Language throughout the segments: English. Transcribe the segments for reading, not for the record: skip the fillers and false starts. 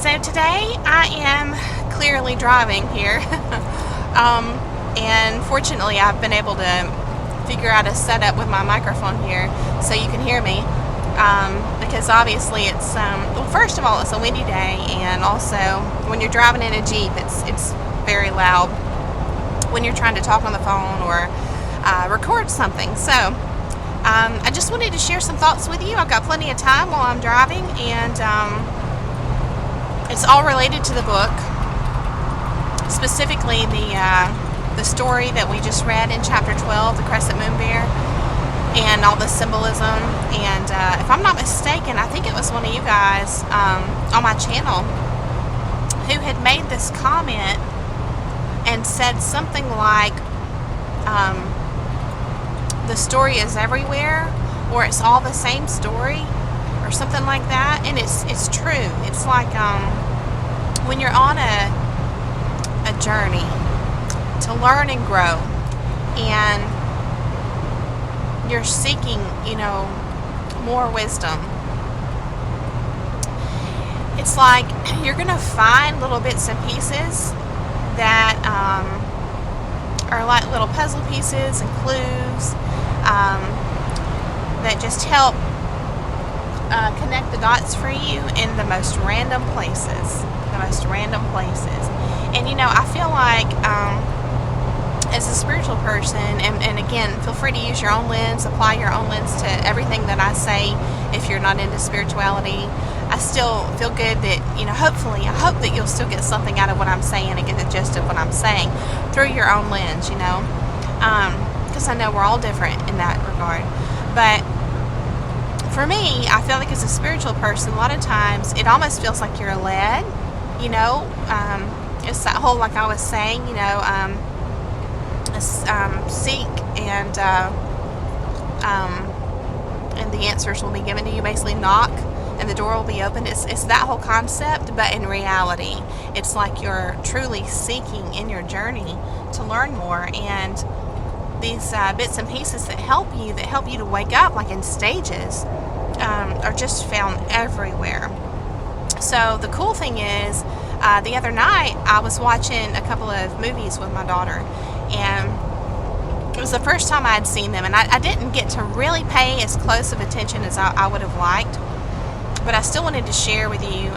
So today I am clearly driving here, and fortunately I've been able to figure out a setup with my microphone here so you can hear me, because obviously it's, well, first of all, it's a windy day, and also when you're driving in a Jeep it's very loud when you're trying to talk on the phone or record something. So I just wanted to share some thoughts with you. I've got plenty of time while I'm driving, and it's all related to the book, specifically the story that we just read in chapter 12, the crescent moon bear, and all the symbolism. And if I'm not mistaken, I think it was one of you guys on my channel who had made this comment and said something like, the story is everywhere, or it's all the same story, or something like that. And it's true. It's like when you're on a journey to learn and grow, and you're seeking, more wisdom. It's like you're gonna find little bits and pieces that are like little puzzle pieces and clues that just help connect the dots for you in the most random places. And I feel like as a spiritual person, and again, feel free to use your own lens, apply your own lens to everything that I say. If you're not into spirituality, I still feel good that, hopefully, I hope that you'll still get something out of what I'm saying and get the gist of what I'm saying through your own lens, because I know we're all different in that regard. But for me, I feel like as a spiritual person, a lot of times it almost feels like you're led, it's that whole, like I was saying, seek and the answers will be given to you. Basically, knock and the door will be opened. It's that whole concept, but in reality, it's like you're truly seeking in your journey to learn more, and these bits and pieces that help you to wake up, like in stages, are just found everywhere. So the cool thing is, the other night I was watching a couple of movies with my daughter, and it was the first time I had seen them, and I didn't get to really pay as close of attention as I would have liked, but I still wanted to share with you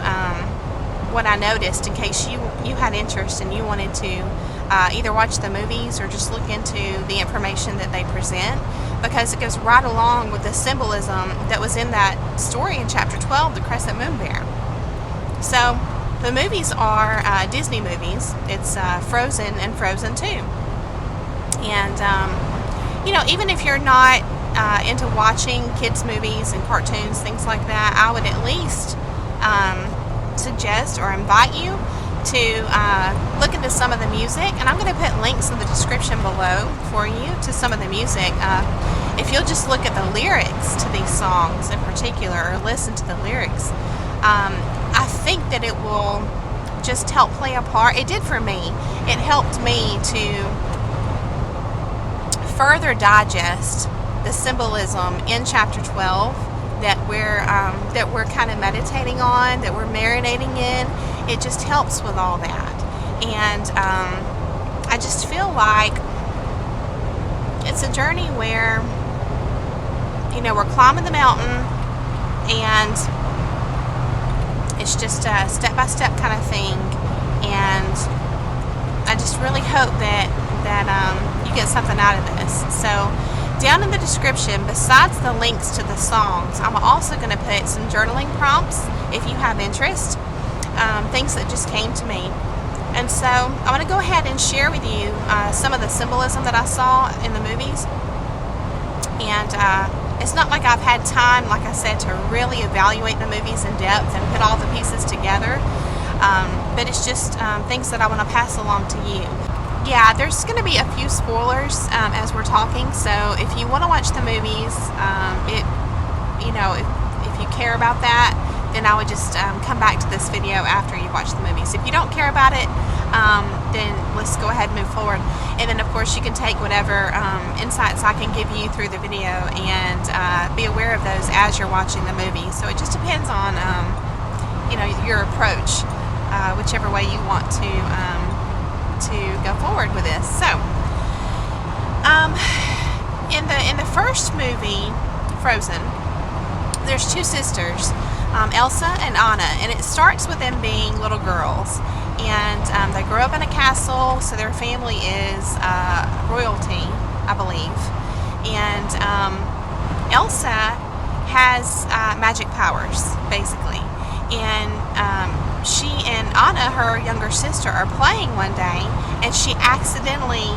what I noticed in case you had interest and you wanted to either watch the movies or just look into the information that they present, because it goes right along with the symbolism that was in that story in chapter 12, the crescent moon bear. So the movies are Disney movies. It's Frozen and Frozen 2. And, even if you're not into watching kids' movies and cartoons, things like that, I would at least suggest or invite you to look into some of the music. And I'm going to put links in the description below for you to some of the music. If you'll just look at the lyrics to these songs in particular, or listen to the lyrics, I think that it will just help play a part. It did for me. It helped me to further digest the symbolism in chapter 12 that we're kind of meditating on, that we're marinating in. It just helps with all that. And I just feel like it's a journey where, we're climbing the mountain, and it's just a step-by-step kind of thing. And I just really hope that you get something out of this. So down in the description, besides the links to the songs, I'm also going to put some journaling prompts if you have interest, things that just came to me. And so I'm going to go ahead and share with you some of the symbolism that I saw in the movies. And it's not like I've had time, like I said, to really evaluate the movies in depth and put all the pieces together, but it's just things that I want to pass along to you. Yeah, there's going to be a few spoilers as we're talking, so if you want to watch the movies, if you care about that, then I would just come back to this video after you've watched the movies. If you don't care about it, then let's go ahead and move forward. And then, of course, you can take whatever insights I can give you through the video and be aware of those as you're watching the movie. So it just depends on, your approach whichever way you want to go forward with this. So, in the first movie, Frozen, there's two sisters, Elsa and Anna, and it starts with them being little girls, and they grew up in a castle, so their family is royalty, I believe, and Elsa has magic powers, basically, and she and Anna, her younger sister, are playing one day, and she accidentally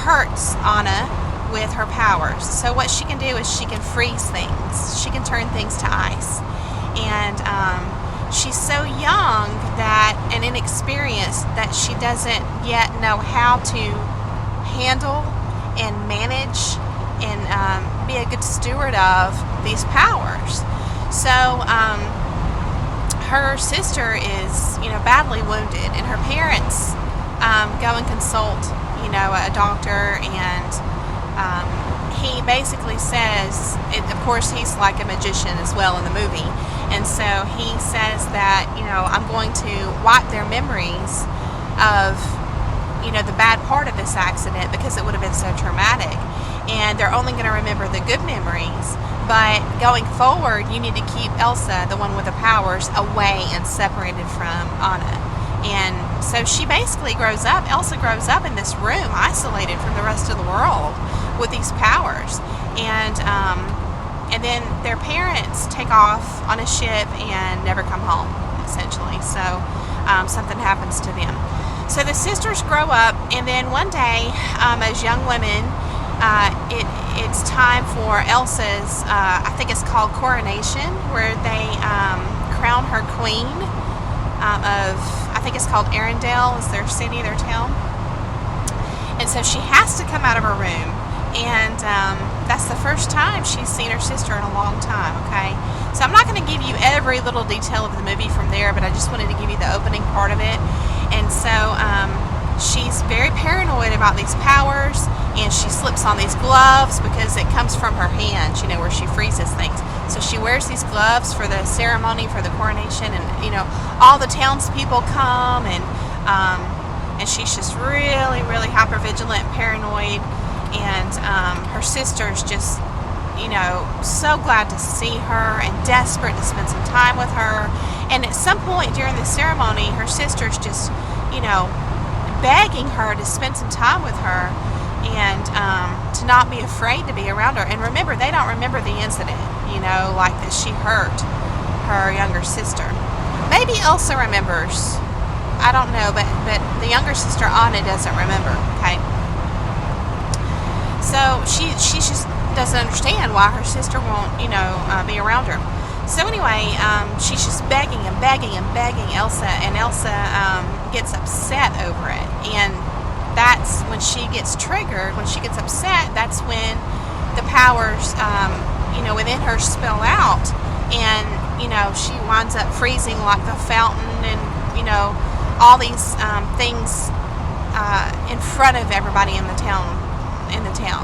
hurts Anna with her powers. So what she can do is she can freeze things. She can turn things to ice. And she's so young and inexperienced that she doesn't yet know how to handle and manage and be a good steward of these powers. So her sister is, badly wounded, and her parents go and consult, a doctor, and he basically says, of course he's like a magician as well in the movie, and so he says that, I'm going to wipe their memories of, the bad part of this accident, because it would have been so traumatic, and they're only going to remember the good memories. But going forward, you need to keep Elsa, the one with the powers, away and separated from Anna. And so she basically grows up, Elsa grows up in this room, isolated from the rest of the world with these powers. And then their parents take off on a ship and never come home, essentially. So something happens to them. So the sisters grow up, and then one day, as young women, it's time for Elsa's, I think it's called coronation, where they crown her queen of, I think it's called Arendelle, is their city, their town. And so she has to come out of her room, and that's the first time she's seen her sister in a long time, okay? So I'm not going to give you every little detail of the movie from there, but I just wanted to give you the opening part of it. And so she's very paranoid about these powers, and she slips on these gloves because it comes from her hands, where she freezes things. So she wears these gloves for the ceremony, for the coronation, and all the townspeople come, and she's just really, really hyper vigilant, paranoid, and her sister's just so glad to see her and desperate to spend some time with her. And at some point during the ceremony, her sister's just begging her to spend some time with her, and to not be afraid to be around her. And remember, they don't remember the incident, like that she hurt her younger sister. Maybe Elsa remembers, I don't know, but the younger sister Anna doesn't remember, okay? So she just doesn't understand why her sister won't, be around her. So anyway, she's just begging and begging and begging Elsa, and Elsa gets upset over it. And that's when she gets triggered, when she gets upset, that's when the powers, within her spill out. And, she winds up freezing like the fountain, and, all these things in front of everybody in the town.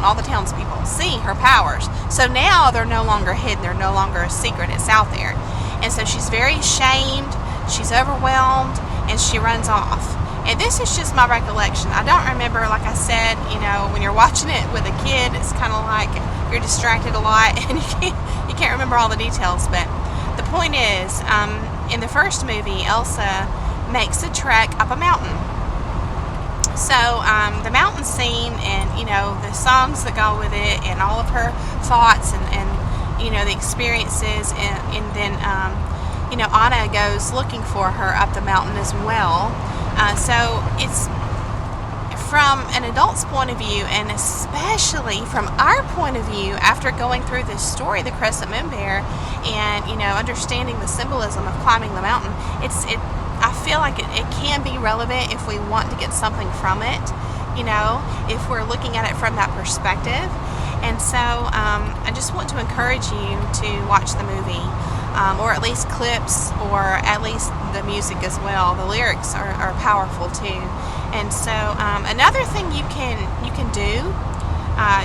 All the townspeople see her powers. So now they're no longer hidden, they're no longer a secret, it's out there. And so she's very ashamed, she's overwhelmed, and she runs off. And this is just my recollection. I don't remember, like I said, when you're watching it with a kid, it's kind of like you're distracted a lot, and you can't remember all the details. But the point is, in the first movie, Elsa makes a trek up a mountain. So the mountain scene, and the songs that go with it, and all of her thoughts, and the experiences, and then Anna goes looking for her up the mountain as well. So it's from an adult's point of view, and especially from our point of view, after going through this story, The Crescent Moon Bear, and understanding the symbolism of climbing the mountain, I feel like it can be relevant if we want to get something from it, if we're looking at it from that perspective. And so I just want to encourage you to watch the movie, or at least clips, or at least the music as well. The lyrics are powerful too. And so another thing you can do,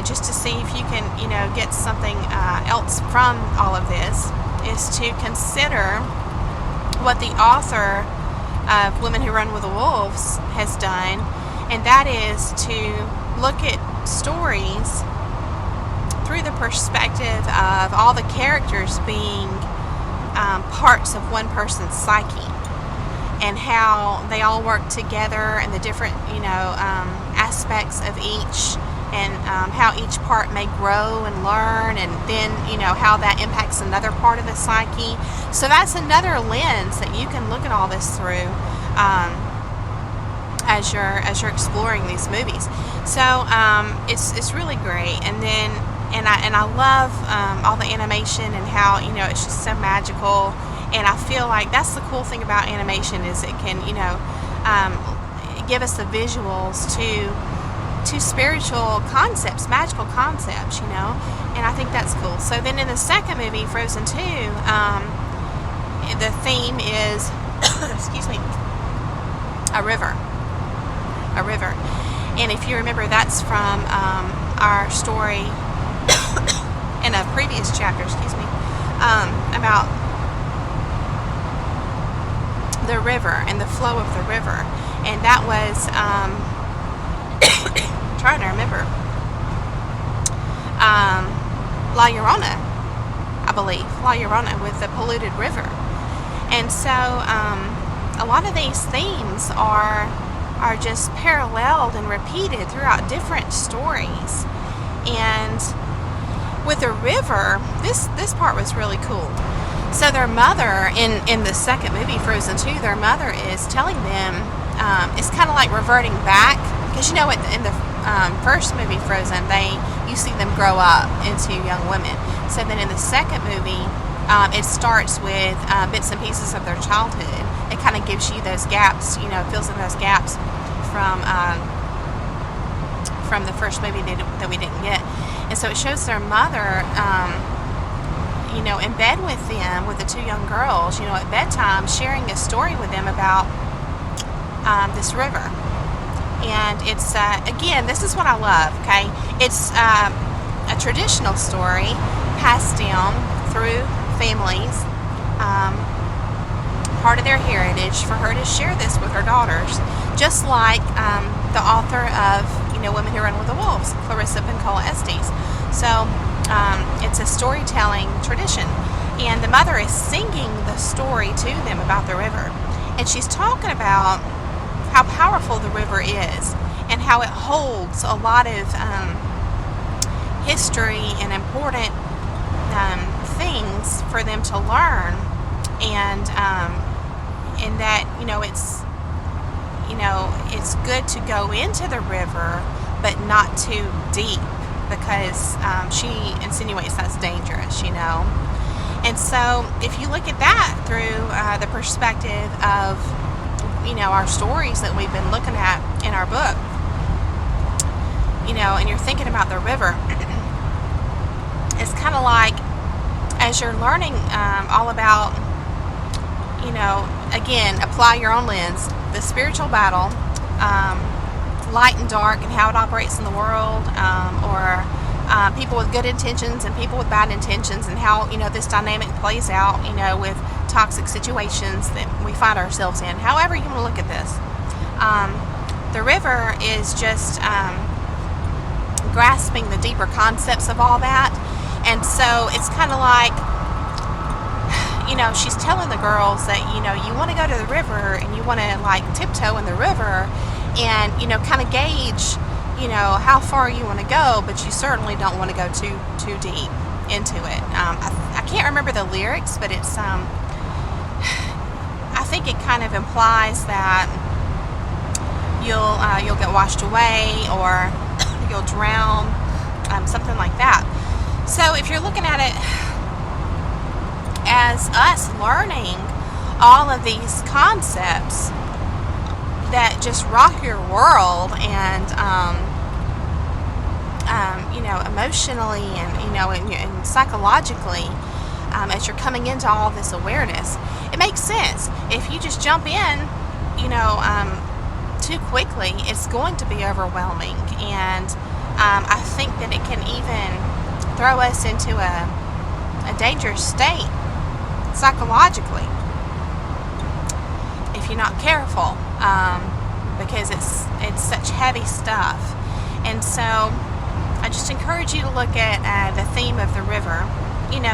just to see if you can get something else from all of this, is to consider what the author of Women Who Run with the Wolves has done, and that is to look at stories through the perspective of all the characters being parts of one person's psyche, and how they all work together, and the different, aspects of each, and how each part may grow and learn, and then, how that impacts another part of the psyche. So that's another lens that you can look at all this through as you're exploring these movies. So it's really great. And then I love all the animation, and how it's just so magical. And I feel like that's the cool thing about animation, is it can give us the visuals to spiritual concepts, magical concepts, and I think that's cool. So then in the second movie, Frozen 2, the theme is excuse me, a river. And if you remember, that's from our story in a previous chapter, about the river and the flow of the river. And that was trying to remember, La Llorona, I believe, La Llorona, with the polluted river. And so a lot of these themes are just paralleled and repeated throughout different stories. And with the river, this part was really cool. So their mother, in the second movie, Frozen 2, their mother is telling them, it's kind of like reverting back, because in the first movie, Frozen, you see them grow up into young women. So then in the second movie, it starts with bits and pieces of their childhood. It kind of gives you those gaps, fills in those gaps from the first movie that we didn't get. And so it shows their mother, in bed with them, with the two young girls, at bedtime, sharing a story with them about this river. And it's, again, this is what I love, okay? It's a traditional story passed down through families, part of their heritage, for her to share this with her daughters, just like the author of, Women Who Run with the Wolves, Clarissa Pinkola Estes. So it's a storytelling tradition, and the mother is singing the story to them about the river, and she's talking about how powerful the river is, and how it holds a lot of history and important things for them to learn, and that it's good to go into the river, but not too deep, because she insinuates that's dangerous, And so if you look at that through the perspective of our stories that we've been looking at in our book, and you're thinking about the river, it's kind of like, as you're learning all about, again, apply your own lens, the spiritual battle, light and dark, and how it operates in the world, or people with good intentions and people with bad intentions, and how this dynamic plays out, with toxic situations that we find ourselves in. However you want to look at this, the river is just grasping the deeper concepts of all that. And so it's kind of like, she's telling the girls that you want to go to the river, and you want to like tiptoe in the river, and kind of gauge how far you want to go, but you certainly don't want to go too deep into it. I can't remember the lyrics, but it's I think it kind of implies that you'll get washed away, or you'll drown, something like that. So if you're looking at it as us learning all of these concepts that just rock your world, and emotionally, and psychologically, as you're coming into all this awareness, it makes sense. If you just jump in, too quickly, it's going to be overwhelming, and I think that it can even throw us into a dangerous state psychologically. If you're not careful, because it's such heavy stuff. And so I just encourage you to look at the theme of the river,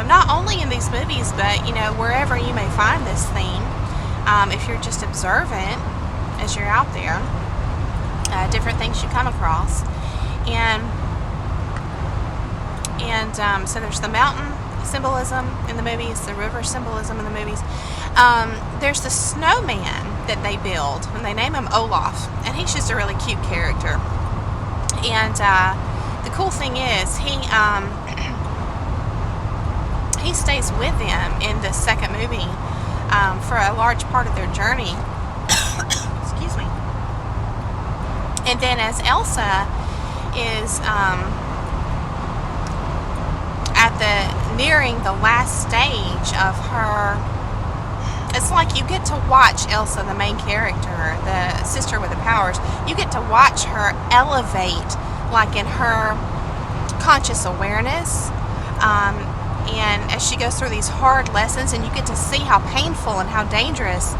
not only in these movies, but wherever you may find this theme. If you're just observant as you're out there, different things you come across. And so there's the mountain symbolism in the movies, the river symbolism in the movies. There's the snowman that they build, and they name him Olaf, and he's just a really cute character. And the cool thing is he stays with them in the second movie for a large part of their journey. Excuse me. And then as Elsa is nearing the last stage of her, it's like you get to watch Elsa, the main character, the sister with the powers, you get to watch her elevate, like in her conscious awareness, and as she goes through these hard lessons, and you get to see how painful and how dangerous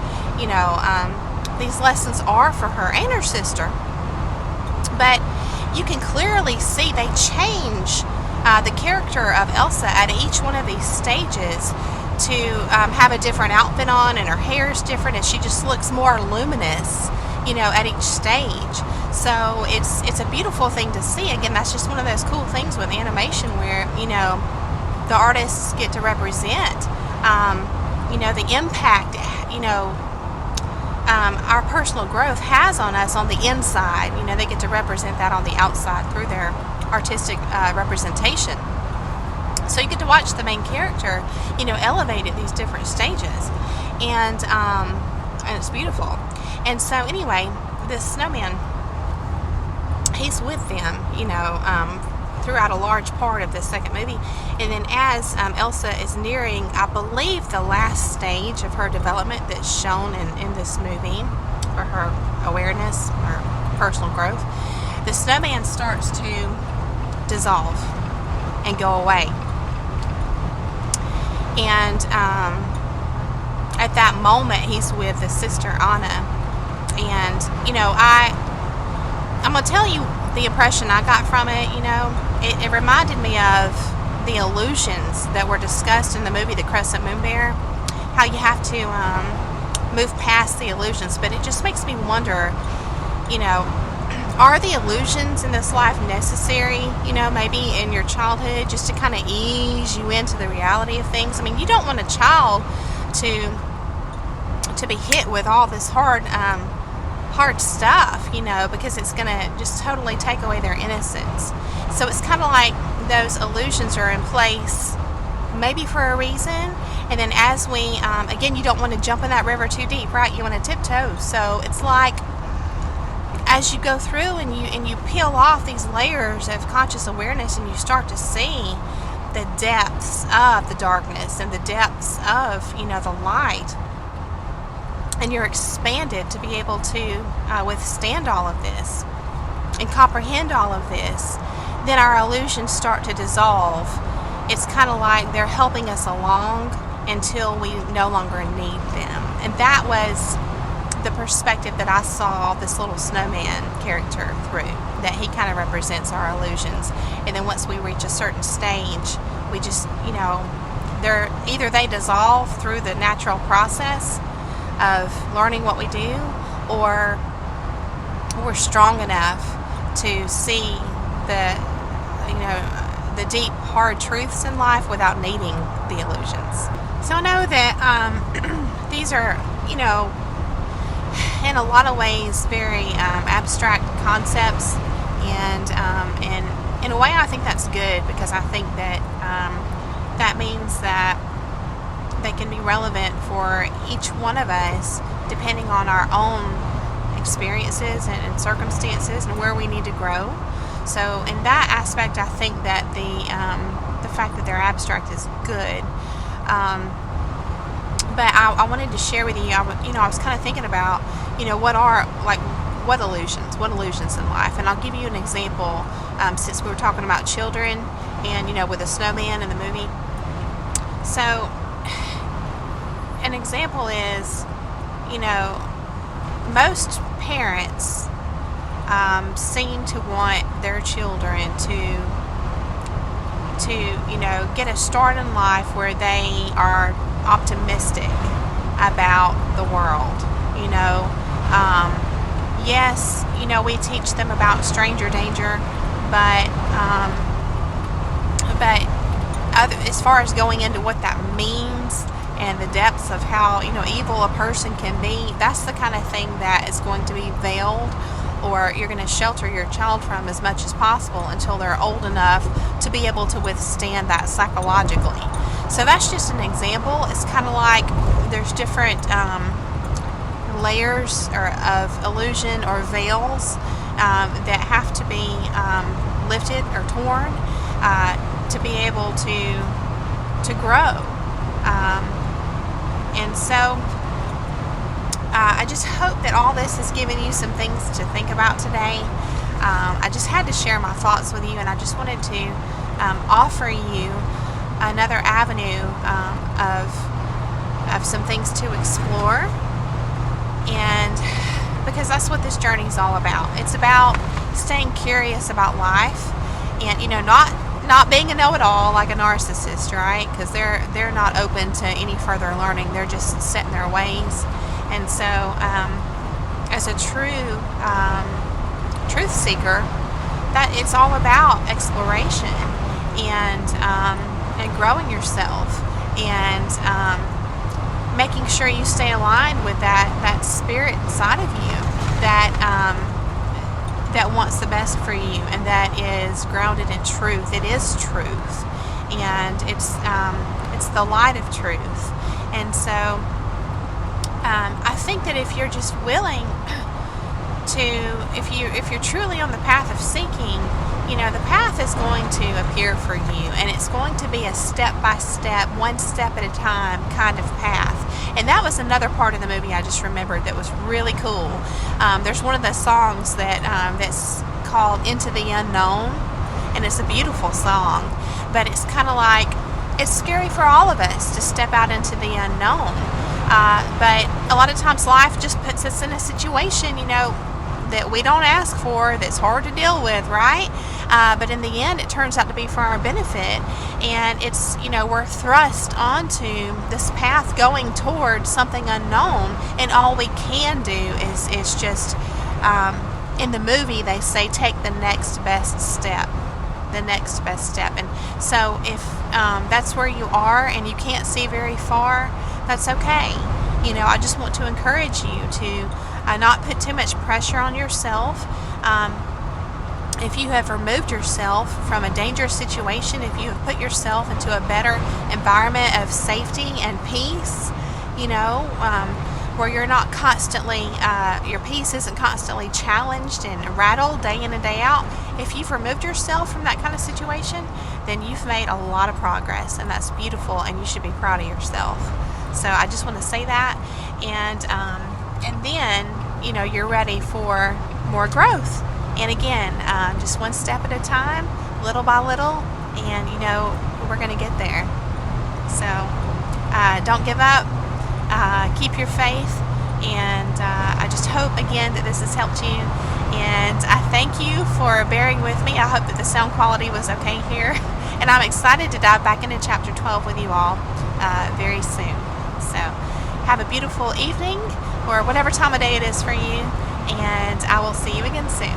these lessons are for her and her sister. But you can clearly see they change the character of Elsa at each one of these stages to have a different outfit on, and her hair is different, and she just looks more luminous, at each stage. So it's a beautiful thing to see. Again, that's just one of those cool things with animation where, the artists get to represent, the impact, our personal growth has on us on the inside. They get to represent that on the outside through their artistic representation. So you get to watch the main character, elevate at these different stages, and it's beautiful. And so anyway, this snowman, he's with them, throughout a large part of the second movie. And then as Elsa is nearing, I believe, the last stage of her development that's shown in this movie, for her awareness, her personal growth, the snowman starts to dissolve and go away. And at that moment, he's with the sister Anna. And, I'm going to tell you the impression I got from it. It reminded me of the illusions that were discussed in the movie The Crescent Moon Bear, how you have to move past the illusions. But it just makes me wonder, are the illusions in this life necessary, maybe in your childhood, just to kind of ease you into the reality of things? I mean, you don't want a child to be hit with all this hard stuff, because it's going to just totally take away their innocence. So it's kind of like those illusions are in place maybe for a reason. And then as we, again, you don't want to jump in that river too deep, right? You want to tiptoe. So it's like, as you go through and you peel off these layers of conscious awareness, and you start to see the depths of the darkness and the depths of, the light, and you're expanded to be able to withstand all of this and comprehend all of this, then our illusions start to dissolve. It's kind of like they're helping us along until we no longer need them. And that was the perspective that I saw this little snowman character through, that he kind of represents our illusions. And then once we reach a certain stage, we just, they dissolve through the natural process of learning what we do, or we're strong enough to see the deep, hard truths in life without needing the illusions. So I know that these are, in a lot of ways, very abstract concepts, and in a way I think that's good, because I think that that means that they can be relevant for each one of us depending on our own experiences and circumstances and where we need to grow. So in that aspect, I think that the fact that they're abstract is good. But I wanted to share with you, I was kind of thinking about, what illusions in life. And I'll give you an example, since we were talking about children and, with the snowman in the movie. So an example is, most parents seem to want their children to get a start in life where they are optimistic about the world. Yes, we teach them about stranger danger, but as far as going into what that means and the depths of how evil a person can be, that's the kind of thing that is going to be veiled, or you're going to shelter your child from as much as possible until they're old enough to be able to withstand that psychologically. So that's just an example. It's kind of like there's different layers of illusion or veils that have to be lifted or torn to be able to grow. And so I just hope that all this has given you some things to think about today. I just had to share my thoughts with you, and I just wanted to offer you another avenue of some things to explore. And because that's what this journey is all about. It's about staying curious about life, and not being a know-it-all like a narcissist, right? Because they're not open to any further learning. They're just set in their ways. And so, as a true truth seeker, that it's all about exploration and growing yourself and making sure you stay aligned with that spirit inside of you that wants the best for you, and that is grounded in truth. It is truth, and it's the light of truth. And so I think that if you're just willing to, if you're truly on the path of seeking, the path is going to appear for you, and it's going to be a step-by-step, one step at a time kind of path. And that was another part of the movie I just remembered that was really cool. There's one of the songs that's called Into the Unknown, and it's a beautiful song, but it's kind of like, it's scary for all of us to step out into the unknown. But a lot of times life just puts us in a situation, that we don't ask for, that's hard to deal with, right? But in the end, it turns out to be for our benefit. And it's, we're thrust onto this path going towards something unknown. And all we can do is just, in the movie, they say, take the next best step. The next best step. And so if that's where you are and you can't see very far, that's okay. I just want to encourage you to not put too much pressure on yourself. If you have removed yourself from a dangerous situation, if you have put yourself into a better environment of safety and peace, where you're not constantly, your peace isn't constantly challenged and rattled day in and day out. If you've removed yourself from that kind of situation, then you've made a lot of progress, and that's beautiful, and you should be proud of yourself. So I just want to say that, and then you're ready for more growth. And again, just one step at a time, little by little, and we're going to get there. So don't give up. Keep your faith, and I just hope again that this has helped you, and I thank you for bearing with me. I hope that the sound quality was okay here, and I'm excited to dive back into chapter 12 with you all very soon. So have a beautiful evening, or whatever time of day it is for you, and I will see you again soon.